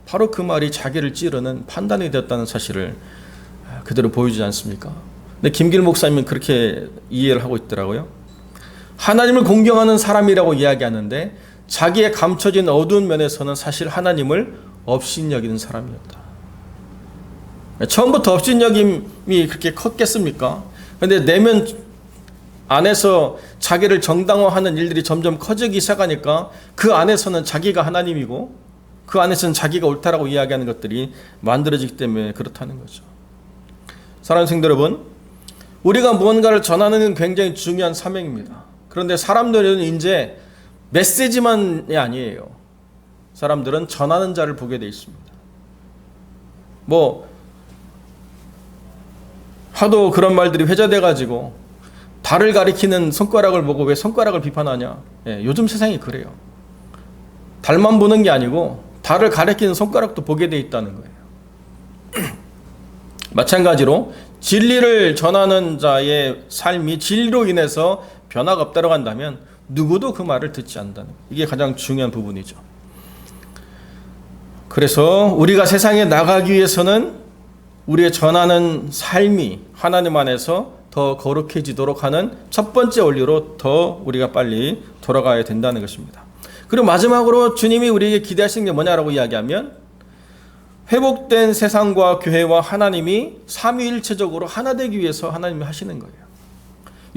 바로 그 말이 자기를 찌르는 판단이 되었다는 사실을 그대로 보여주지 않습니까? 근데 김길 목사님은 그렇게 이해를 하고 있더라고요. 하나님을 공경하는 사람이라고 이야기하는데 자기의 감춰진 어두운 면에서는 사실 하나님을 업신여기는 사람이었다. 처음부터 업신여김이 그렇게 컸겠습니까? 그런데 내면 안에서 자기를 정당화하는 일들이 점점 커지기 시작하니까 그 안에서는 자기가 하나님이고 그 안에서는 자기가 옳다라고 이야기하는 것들이 만들어지기 때문에 그렇다는 거죠. 사랑하는 성도 여러분, 우리가 무언가를 전하는 건 굉장히 중요한 사명입니다. 그런데 사람들은 이제 메시지만이 아니에요. 사람들은 전하는 자를 보게 돼 있습니다. 하도 그런 말들이 회자돼 가지고 달을 가리키는 손가락을 보고 왜 손가락을 비판하냐. 요즘 세상이 그래요. 달만 보는 게 아니고 달을 가리키는 손가락도 보게 돼 있다는 거예요. 마찬가지로 진리를 전하는 자의 삶이 진리로 인해서 변화가 없다고 한다면 누구도 그 말을 듣지 않는다는 거예요. 이게 가장 중요한 부분이죠. 그래서 우리가 세상에 나가기 위해서는 우리의 전하는 삶이 하나님 안에서 더 거룩해지도록 하는 첫 번째 원리로 더 우리가 빨리 돌아가야 된다는 것입니다. 그리고 마지막으로 주님이 우리에게 기대하시는 게 뭐냐라고 이야기하면 회복된 세상과 교회와 하나님이 삼위일체적으로 하나 되기 위해서 하나님이 하시는 거예요.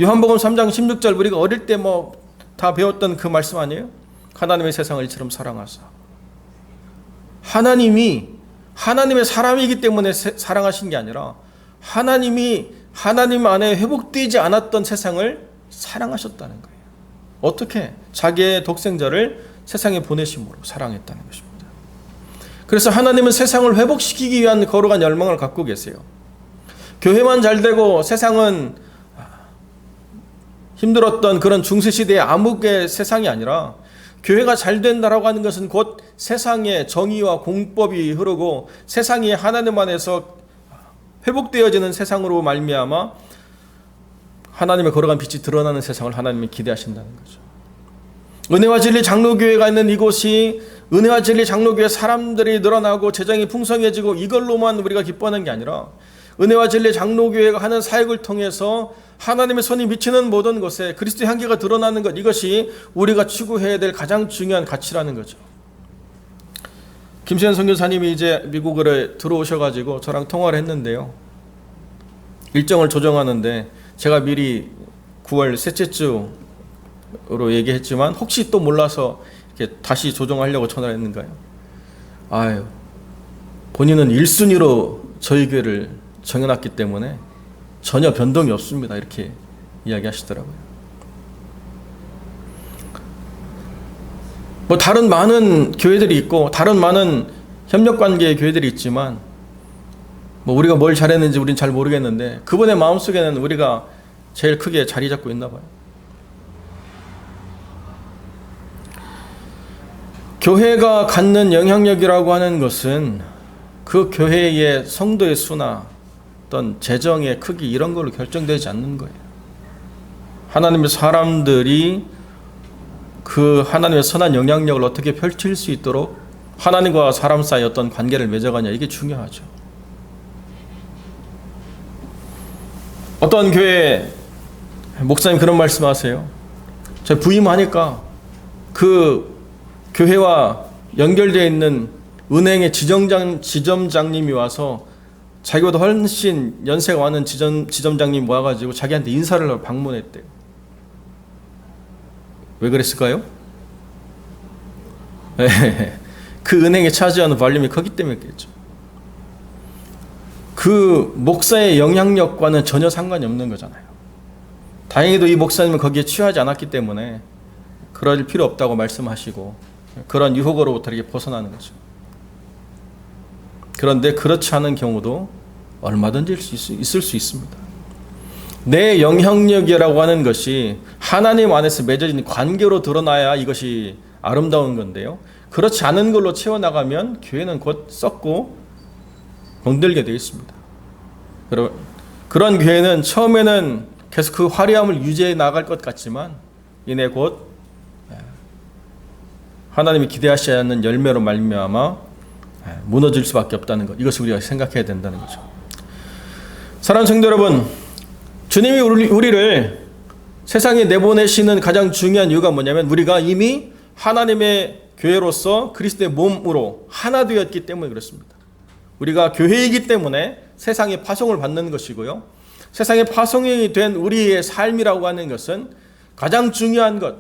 요한복음 3장 16절 우리가 어릴 때 뭐 다 배웠던 그 말씀 아니에요? 하나님의 세상을 이처럼 사랑하사. 하나님의 사람이기 때문에 사랑하신 게 아니라 하나님 안에 회복되지 않았던 세상을 사랑하셨다는 거예요. 어떻게? 자기의 독생자를 세상에 보내심으로 사랑했다는 것입니다. 그래서 하나님은 세상을 회복시키기 위한 거룩한 열망을 갖고 계세요. 교회만 잘 되고 세상은 힘들었던 그런 중세시대의 암흑의 세상이 아니라 교회가 잘 된다라고 하는 것은 곧 세상에 정의와 공법이 흐르고 세상이 하나님 안에서 회복되어지는 세상으로 말미암아 하나님의 거룩한 빛이 드러나는 세상을 하나님이 기대하신다는 거죠. 은혜와 진리 장로교회가 있는 이곳이 은혜와 진리 장로교회 사람들이 늘어나고 재정이 풍성해지고 이걸로만 우리가 기뻐하는 게 아니라 은혜와 진리 장로교회가 하는 사역을 통해서 하나님의 손이 미치는 모든 곳에 그리스도의 향기가 드러나는 것, 이것이 우리가 추구해야 될 가장 중요한 가치라는 거죠. 김수현 선교사님이 이제 미국으로 들어오셔가지고 저랑 통화를 했는데요. 일정을 조정하는데 제가 미리 9월 셋째 주로 얘기했지만 혹시 또 몰라서 이렇게 다시 조정하려고 전화를 했는가요? 아유, 본인은 1순위로 저희 교회를 정해놨기 때문에 전혀 변동이 없습니다. 이렇게 이야기하시더라고요. 뭐 다른 많은 교회들이 있고 다른 많은 협력관계의 교회들이 있지만 뭐 우리가 뭘 잘했는지 우리는 잘 모르겠는데 그분의 마음속에는 우리가 제일 크게 자리 잡고 있나 봐요. 교회가 갖는 영향력이라고 하는 것은 그 교회의 성도의 수나 어떤 재정의 크기 이런 걸로 결정되지 않는 거예요. 하나님의 사람들이 그 하나님의 선한 영향력을 어떻게 펼칠 수 있도록 하나님과 사람 사이 어떤 관계를 맺어가냐, 이게 중요하죠. 어떤 교회 목사님 그런 말씀하세요. 제가 부임하니까 그 교회와 연결되어 있는 은행의 지점장님이 와서 자기보다 훨씬 연세가 많은 지점장님 모아가지고 자기한테 인사를 하러 방문했대요. 왜 그랬을까요? 그 은행에 차지하는 볼륨이 크기 때문이겠죠. 그 목사의 영향력과는 전혀 상관이 없는 거잖아요. 다행히도 이 목사님은 거기에 취하지 않았기 때문에 그럴 필요 없다고 말씀하시고 그런 유혹으로부터 이렇게 벗어나는 거죠. 그런데 그렇지 않은 경우도 얼마든지 있을 수 있습니다. 내 영향력이라고 하는 것이 하나님 안에서 맺어진 관계로 드러나야 이것이 아름다운 건데요. 그렇지 않은 걸로 채워나가면 교회는 곧 썩고 병들게 되어 있습니다. 그런 교회는 처음에는 계속 그 화려함을 유지해 나갈 것 같지만 이내 곧 하나님이 기대하시지 않는 열매로 말미암아 무너질 수밖에 없다는 것, 이것을 우리가 생각해야 된다는 거죠. 사랑하는 성도 여러분, 주님이 우리를 세상에 내보내시는 가장 중요한 이유가 뭐냐면 우리가 이미 하나님의 교회로서 그리스도의 몸으로 하나 되었기 때문에 그렇습니다. 우리가 교회이기 때문에 세상에 파송을 받는 것이고요. 세상에 파송이 된 우리의 삶이라고 하는 것은 가장 중요한 것,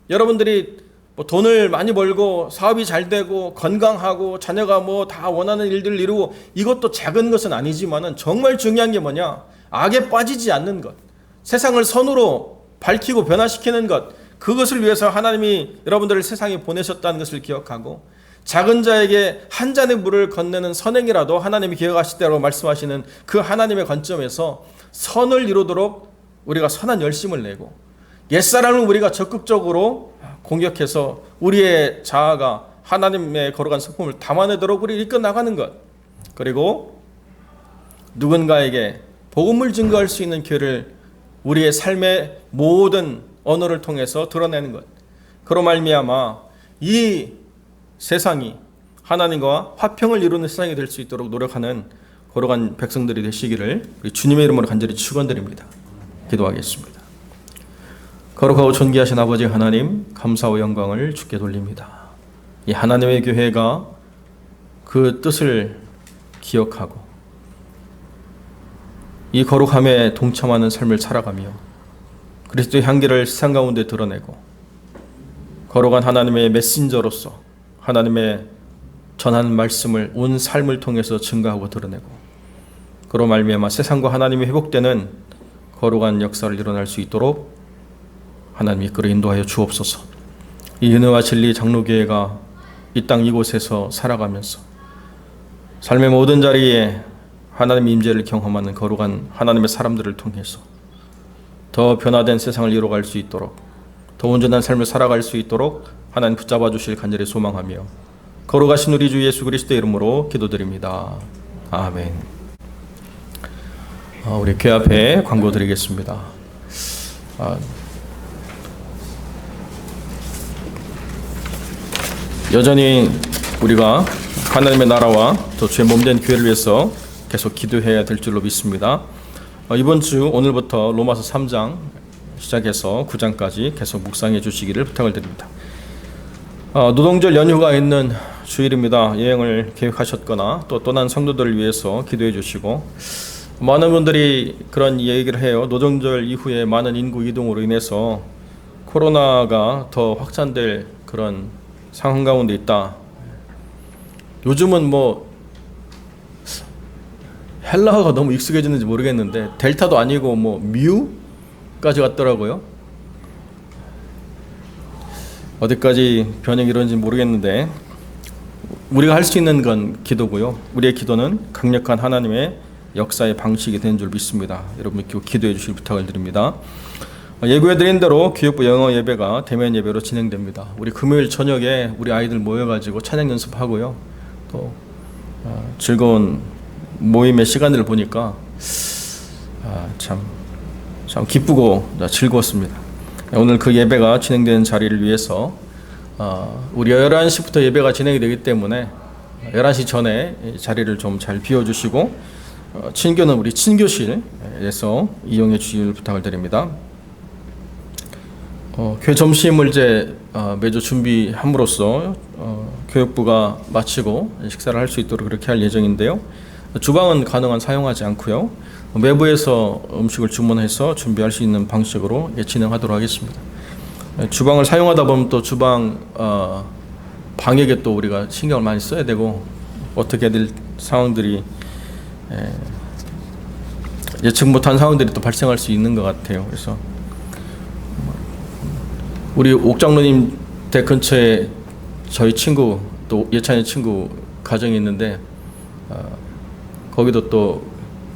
여러분들이 뭐 돈을 많이 벌고 사업이 잘 되고 건강하고 자녀가 뭐 다 원하는 일들을 이루고 이것도 작은 것은 아니지만은 정말 중요한 게 뭐냐? 악에 빠지지 않는 것, 세상을 선으로 밝히고 변화시키는 것, 그것을 위해서 하나님이 여러분들을 세상에 보내셨다는 것을 기억하고 작은 자에게 한 잔의 물을 건네는 선행이라도 하나님이 기억하시다고 말씀하시는 그 하나님의 관점에서 선을 이루도록 우리가 선한 열심을 내고 옛사람을 우리가 적극적으로 공격해서 우리의 자아가 하나님의 거룩한 성품을 담아내도록 우리를 이끌어 나가는 것, 그리고 누군가에게 복음을 증거할 수 있는 교회를 우리의 삶의 모든 언어를 통해서 드러내는 것, 그로 말미암아 이 세상이 하나님과 화평을 이루는 세상이 될 수 있도록 노력하는 거룩한 백성들이 되시기를 우리 주님의 이름으로 간절히 축원드립니다. 기도하겠습니다. 거룩하고 존귀하신 아버지 하나님, 감사와 영광을 주께 돌립니다. 이 하나님의 교회가 그 뜻을 기억하고 이 거룩함에 동참하는 삶을 살아가며 그리스도의 향기를 세상 가운데 드러내고 거룩한 하나님의 메신저로서 하나님의 전하는 말씀을 온 삶을 통해서 증거하고 드러내고 그로 말미암아 세상과 하나님이 회복되는 거룩한 역사를 일어날 수 있도록 하나님이 이끌어 인도하여 주옵소서. 이 은혜와 진리 장로교회가 이 땅 이곳에서 살아가면서 삶의 모든 자리에 하나님의 임재를 경험하는 거룩한 하나님의 사람들을 통해서 더 변화된 세상을 이루어갈 수 있도록 더 온전한 삶을 살아갈 수 있도록 하나님 붙잡아 주실 간절히 소망하며 거룩하신 우리 주 예수 그리스도의 이름으로 기도드립니다. 아멘. 우리 교회 앞에 광고 드리겠습니다. 여전히 우리가 하나님의 나라와 또 주의 몸된 교회를 위해서 계속 기도해야 될 줄로 믿습니다. 이번 주 오늘부터 로마서 3장 시작해서 9장까지 계속 묵상해 주시기를 부탁을 드립니다. 노동절 연휴가 있는 주일입니다. 여행을 계획하셨거나 또 떠난 성도들을 위해서 기도해 주시고 많은 분들이 그런 얘기를 해요. 노동절 이후에 많은 인구 이동으로 인해서 코로나가 더 확산될 그런 상황 가운데 있다. 요즘은 뭐 헬라어가 너무 익숙해졌는지 모르겠는데 델타도 아니고 뭐 뮤까지 왔더라고요. 어디까지 변형이 이런지 모르겠는데 우리가 할 수 있는 건 기도고요. 우리의 기도는 강력한 하나님의 역사의 방식이 된 줄 믿습니다. 여러분 기도해 주실 부탁을 드립니다. 예고해 드린 대로 교육부 영어 예배가 대면 예배로 진행됩니다. 우리 금요일 저녁에 우리 아이들 모여가지고 찬양 연습하고요. 또 즐거운 모임의 시간을 보니까 참 기쁘고 즐거웠습니다. 오늘 그 예배가 진행되는 자리를 위해서 우리 11시부터 예배가 진행이 되기 때문에 11시 전에 자리를 좀 잘 비워주시고 친교는 우리 친교실에서 이용해 주시길 부탁을 드립니다. 교회 점심을 이제 매주 준비함으로써 교육부가 마치고 식사를 할 수 있도록 그렇게 할 예정인데요. 주방은 가능한 사용하지 않고요. 외부에서 음식을 주문해서 준비할 수 있는 방식으로 진행하도록 하겠습니다. 주방을 사용하다 보면 또 주방 방역에 또 우리가 신경을 많이 써야 되고 어떻게 될 상황들이 예측 못한 상황들이 또 발생할 수 있는 것 같아요. 그래서 우리 옥장로님 댁 근처에 저희 친구 또 예찬이 친구 가정이 있는데 거기도 또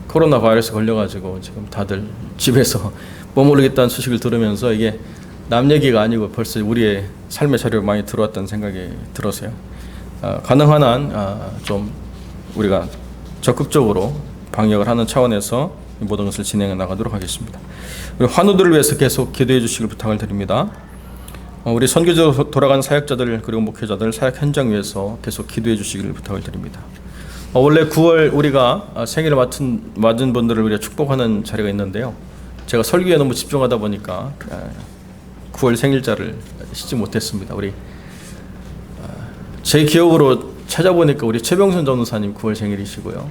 코로나 바이러스 걸려가지고 지금 다들 집에서 머무르겠다는 소식을 들으면서 이게 남 얘기가 아니고 벌써 우리의 삶의 자료로 많이 들어왔다는 생각이 들어서요. 가능한 한 좀 우리가 적극적으로 방역을 하는 차원에서 모든 것을 진행해 나가도록 하겠습니다. 우리 환우들을 위해서 계속 기도해 주시길 부탁을 드립니다. 우리 선교지로 돌아간 사역자들 그리고 목회자들 사역 현장 위해서 계속 기도해 주시기를 부탁을 드립니다. 원래 9월 우리가 생일을 맞은 분들을 우리가 축복하는 자리가 있는데요. 제가 설교에 너무 집중하다 보니까 9월 생일자를 싣지 못했습니다. 우리 제 기억으로 찾아보니까 우리 최병선 전도사님 9월 생일이시고요.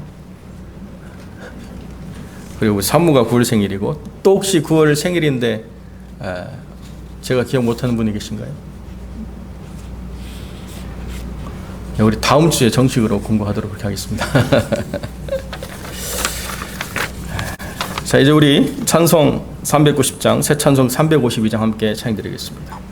그리고 사무가 9월 생일이고 또 혹시 9월 생일인데 제가 기억 못하는 분이 계신가요? 우리 다음 주에 정식으로 공부하도록 그렇게 하겠습니다. 자, 이제 우리 찬송 390장, 새 찬송 352장 함께 찬양드리겠습니다.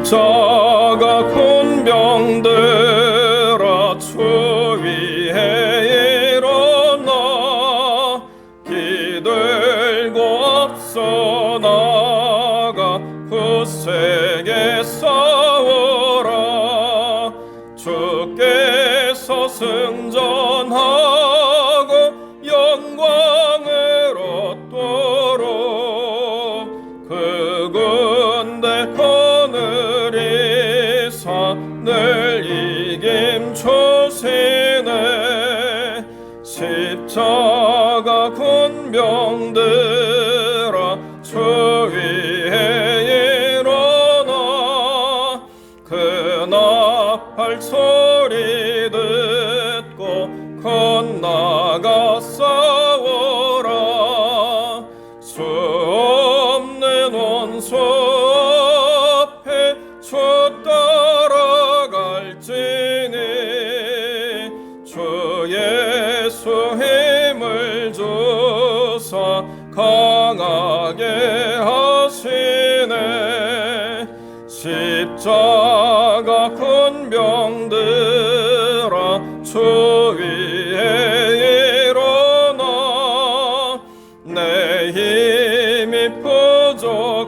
십자가 군병들아 주 위에 일어나 기들고 앞서 나가 굳세게 싸워라. 주께서 승전하고 영광을 얻도록 그 군대 늘 이김 초신에 십자가 군 군병들아 주 위에 일어나 그 나팔 소리 듣고 건나가 싸워라 수 없는 원수 앞에 주 따라갈지니 주 예수 힘을 주사 강하게 하시네 십자가 군병들아 주 위에 일어나 내 힘이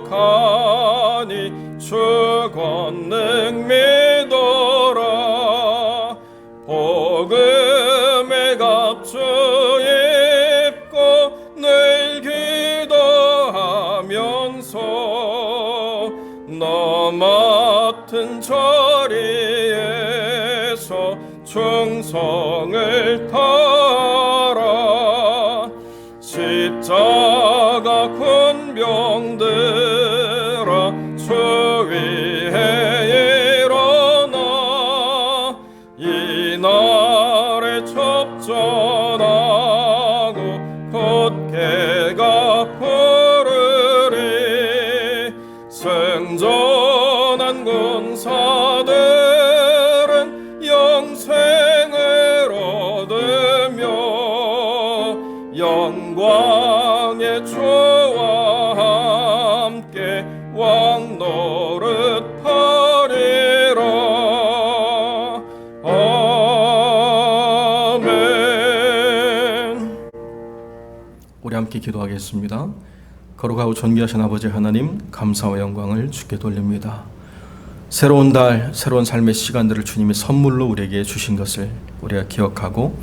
부족하니 주 권능 믿어라 복음의 갑주 입고 늘 기도하면서 너 맡은 자리에서 충성을 다하라 십자가 군병들아 주 위에 일어나 이날에 접전하고 곧개가 부르리 승전한 군사들은 영생을 얻으며 영광의 주와 함께 왕노릇하리라 아멘. 우리 함께 기도하겠습니다. 거룩하고 존귀하신 아버지 하나님, 감사와 영광을 주께 돌립니다. 새로운 달, 새로운 삶의 시간들을 주님이 선물로 우리에게 주신 것을 우리가 기억하고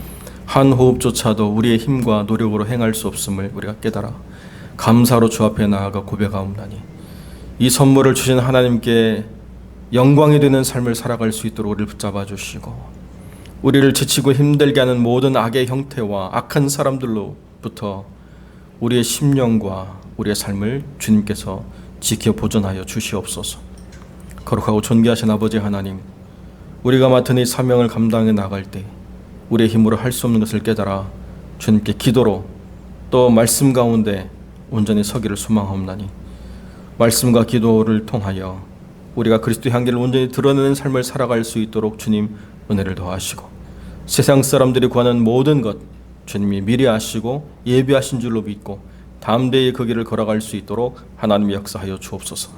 한 호흡조차도 우리의 힘과 노력으로 행할 수 없음을 우리가 깨달아 감사로 주 앞에 나아가 고백하옵나니 이 선물을 주신 하나님께 영광이 되는 삶을 살아갈 수 있도록 우리를 붙잡아 주시고 우리를 지치고 힘들게 하는 모든 악의 형태와 악한 사람들로부터 우리의 심령과 우리의 삶을 주님께서 지켜 보존하여 주시옵소서. 거룩하고 존귀하신 아버지 하나님, 우리가 맡은 이 사명을 감당해 나갈 때 우리의 힘으로 할 수 없는 것을 깨달아 주님께 기도로 또 말씀 가운데 온전히 서기를 소망하옵나니 말씀과 기도를 통하여 우리가 그리스도의 향기를 온전히 드러내는 삶을 살아갈 수 있도록 주님 은혜를 더하시고 세상 사람들이 구하는 모든 것 주님이 미리 아시고 예비하신 줄로 믿고 담대히 그 길을 걸어갈 수 있도록 하나님이 역사하여 주옵소서.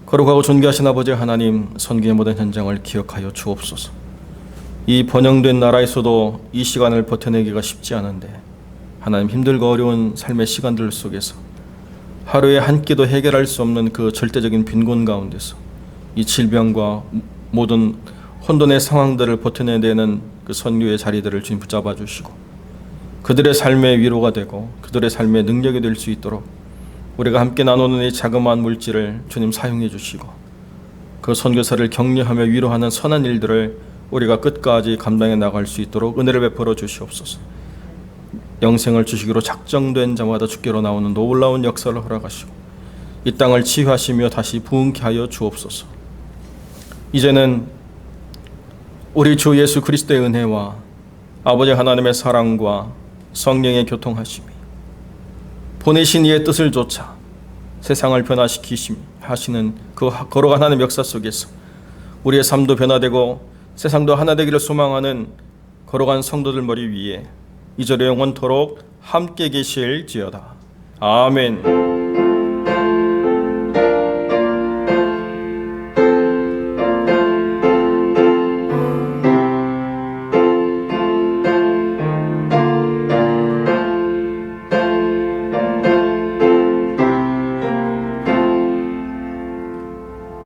거룩하고 존귀하신 아버지 하나님, 선교의 모든 현장을 기억하여 주옵소서. 이 번영된 나라에서도 이 시간을 버텨내기가 쉽지 않은데 하나님 힘들고 어려운 삶의 시간들 속에서 하루에 한 끼도 해결할 수 없는 그 절대적인 빈곤 가운데서 이 질병과 모든 혼돈의 상황들을 버텨내야 되는 그 선교의 자리들을 주님 붙잡아 주시고 그들의 삶의 위로가 되고 그들의 삶의 능력이 될 수 있도록 우리가 함께 나누는 이 자그마한 물질을 주님 사용해 주시고 그 선교사를 격려하며 위로하는 선한 일들을 우리가 끝까지 감당해 나갈 수 있도록 은혜를 베풀어 주시옵소서. 영생을 주시기로 작정된 자마다 주께로 나오는 놀라운 역사를 허락하시고 이 땅을 치유하시며 다시 부흥케 하여 주옵소서. 이제는 우리 주 예수 그리스도의 은혜와 아버지 하나님의 사랑과 성령의 교통하심이 보내신 이의 뜻을 좇아 세상을 변화시키시는 그 거룩한 하나님의 역사 속에서 우리의 삶도 변화되고 세상도 하나 되기를 소망하는 거룩한 성도들 머리 위에 이절에 영원토록 함께 계실지어다. 아멘.